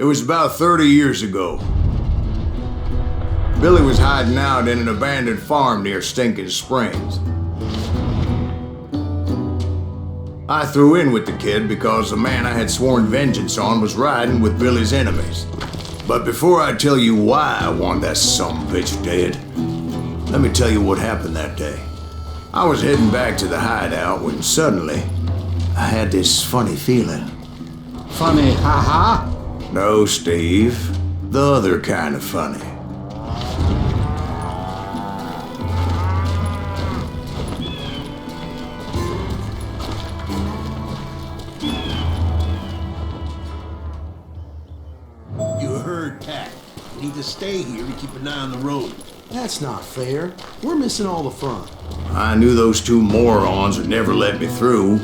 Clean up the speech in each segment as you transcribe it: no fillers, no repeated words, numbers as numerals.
It was about 30 years ago. Billy was hiding out in an abandoned farm near Stinking Springs. I threw in with the kid because the man I had sworn vengeance on was riding with Billy's enemies. But before I tell you why I want that sumbitch dead, let me tell you what happened that day. I was heading back to the hideout when suddenly I had this funny feeling. Funny, ha-ha? No, Steve. The other kind of funny. You heard Pat. You need to stay here to keep an eye on the road. That's not fair. We're missing all the fun. I knew those two morons would never let me through.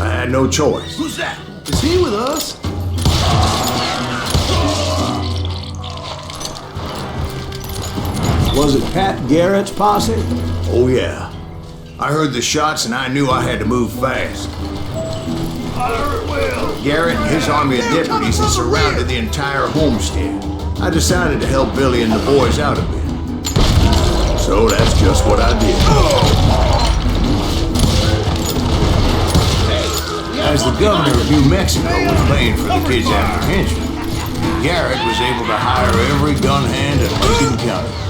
I had no choice. Who's that? Is he with us? Was it Pat Garrett's posse? Oh yeah. I heard the shots and I knew I had to move fast. Garrett and his army of deputies had surrounded the entire homestead. I decided to help Billy and the boys out a bit. So that's just what I did. As the governor of New Mexico was paying for the kids' apprehension, Garrett was able to hire every gun hand in Lincoln County.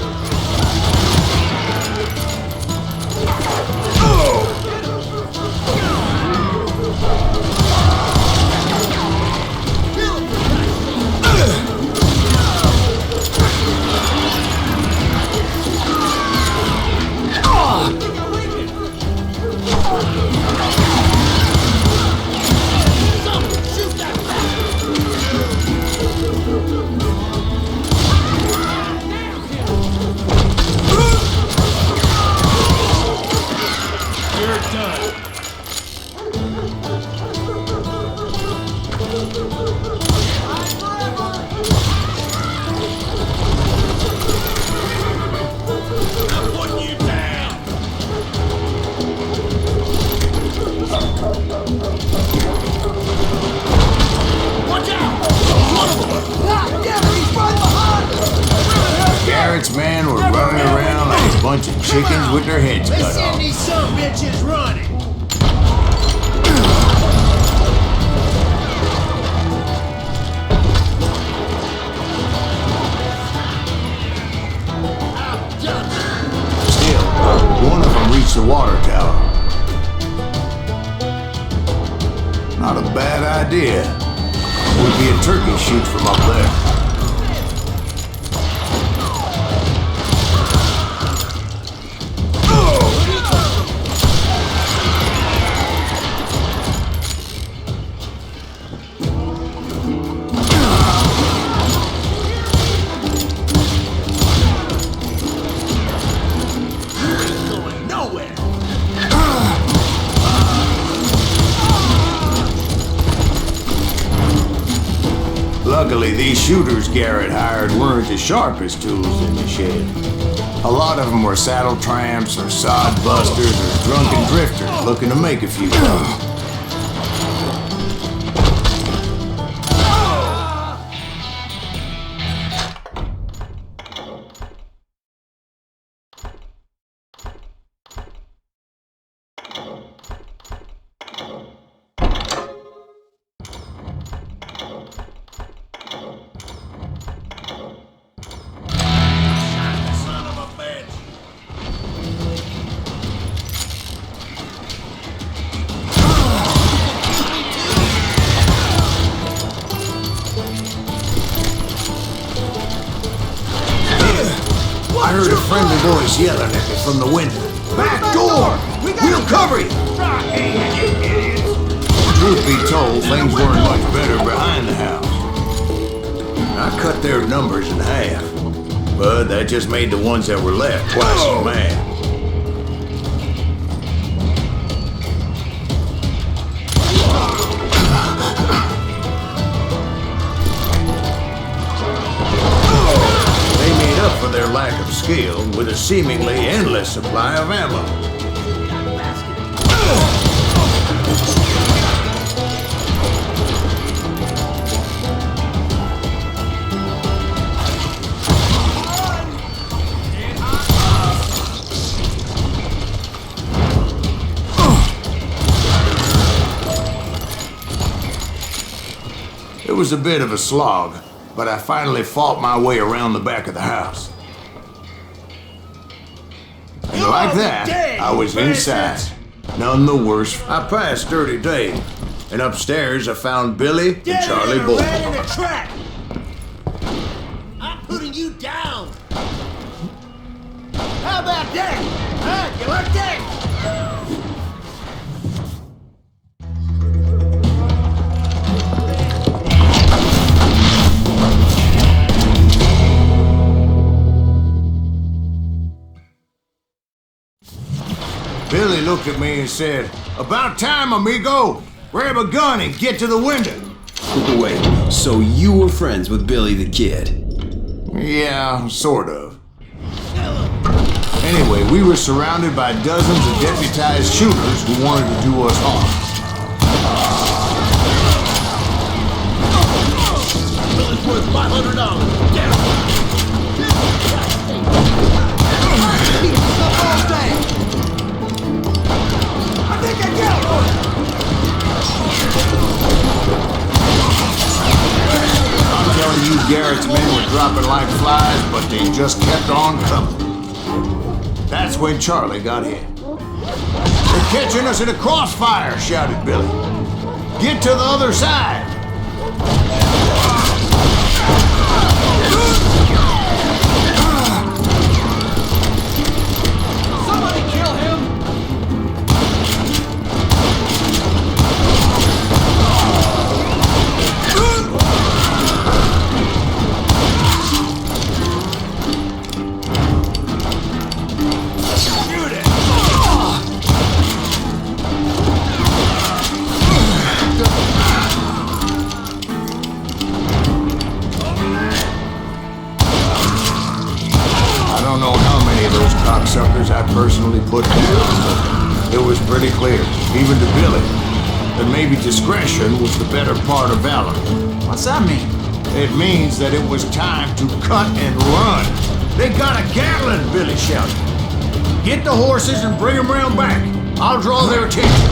Garrett's men were running around like a bunch of chickens with their heads cut off. Send these some bitches running. Still, one of them reached the water tower. Not a bad idea. Would be a turkey shoot from up there. Luckily, these shooters Garrett hired weren't the sharpest tools in the shed. A lot of them were saddle tramps or sod busters or drunken drifters looking to make a few bucks. I heard a friendly voice yelling at me from the window. Back door! We'll cover you! Truth be told, things weren't much better behind the house. I cut their numbers in half, but that just made the ones that were left twice as mad. For their lack of skill with a seemingly endless supply of ammo. was a bit of a slog, but I finally fought my way around the back of the house. And like that, I was inside. None the worse. I passed Dirty Dave, and upstairs I found Billy and Charlie Bull. Right in a trap. I'm putting you down. How about that? Huh? You like that? Billy looked at me and said, "About time, amigo. Grab a gun and get to the window." Wait, so you were friends with Billy the Kid? Yeah, sort of. Anyway, we were surrounded by dozens of deputized shooters who wanted to do us harm. Billy's worth $500. Get him. I think I got one. I'm telling you, Garrett's men were dropping like flies, but they just kept on coming. That's when Charlie got hit. "They're catching us in a crossfire," shouted Billy. "Get to the other side." Somebody kill him! I don't know how many of those cocksuckers I personally put down, but it was pretty clear, even to Billy, that maybe discretion was the better part of valor. What's that mean? It means that it was time to cut and run. "They got a Gatling," Billy shouted. "Get the horses and bring them round back. I'll draw their attention."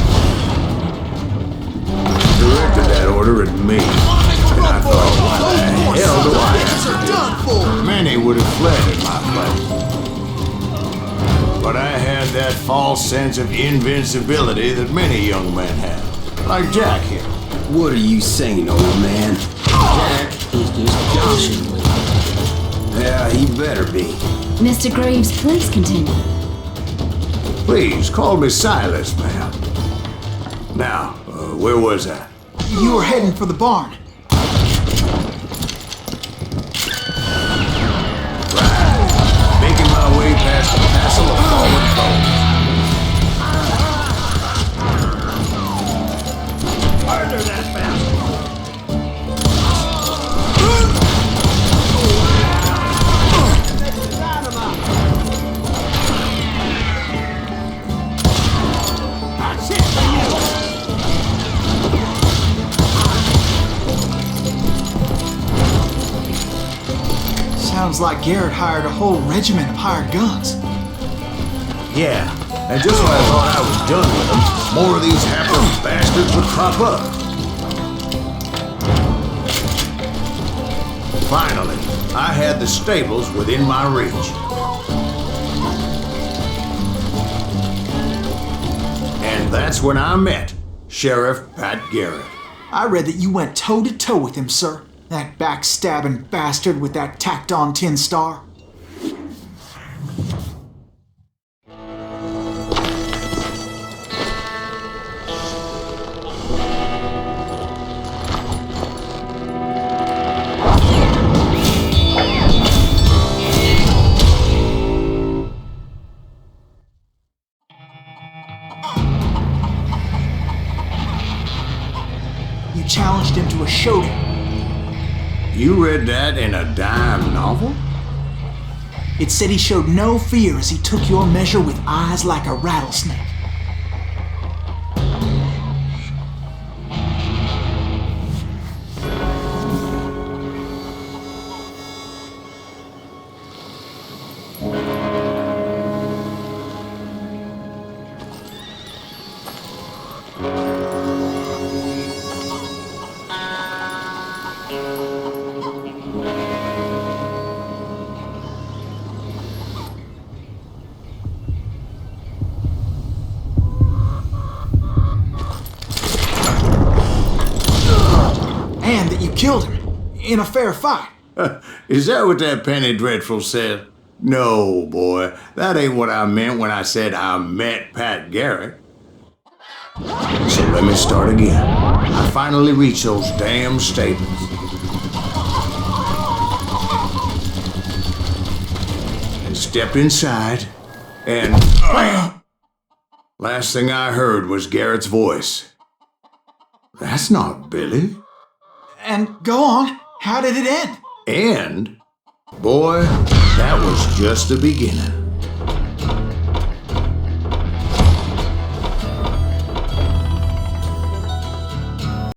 Directed that order at me, and I thought, what the hell do I have to do? Many would have fled in my place. But I had that false sense of invincibility that many young men have, like Jack here. What are you saying, old man? Jack is just joshing with me. Yeah, he better be. Mr. Graves, please continue. Please, call me Silas, ma'am. Now, where was I? You were heading for the barn. Making my way past the castle of fallen foes. Murder that bastard. That's it for you. Sounds like Garrett hired a whole regiment of hired guns. Yeah, and just when I thought I was done with them, more of these hapless bastards would crop up. Finally, I had the stables within my reach. And that's when I met Sheriff Pat Garrett. I read that you went toe-to-toe with him, sir. That backstabbing bastard with that tacked-on tin star. You challenged him to a showdown. You read that in a dime novel? It said he showed no fear as he took your measure with eyes like a rattlesnake. killed him in a fair fight. Is that what that Penny Dreadful said? No, boy, that ain't what I meant when I said I met Pat Garrett. So let me start again. I finally reached those damn stables. And stepped inside, and last thing I heard was Garrett's voice. That's not Billy. And go on, how did it end? And, boy, that was just the beginning.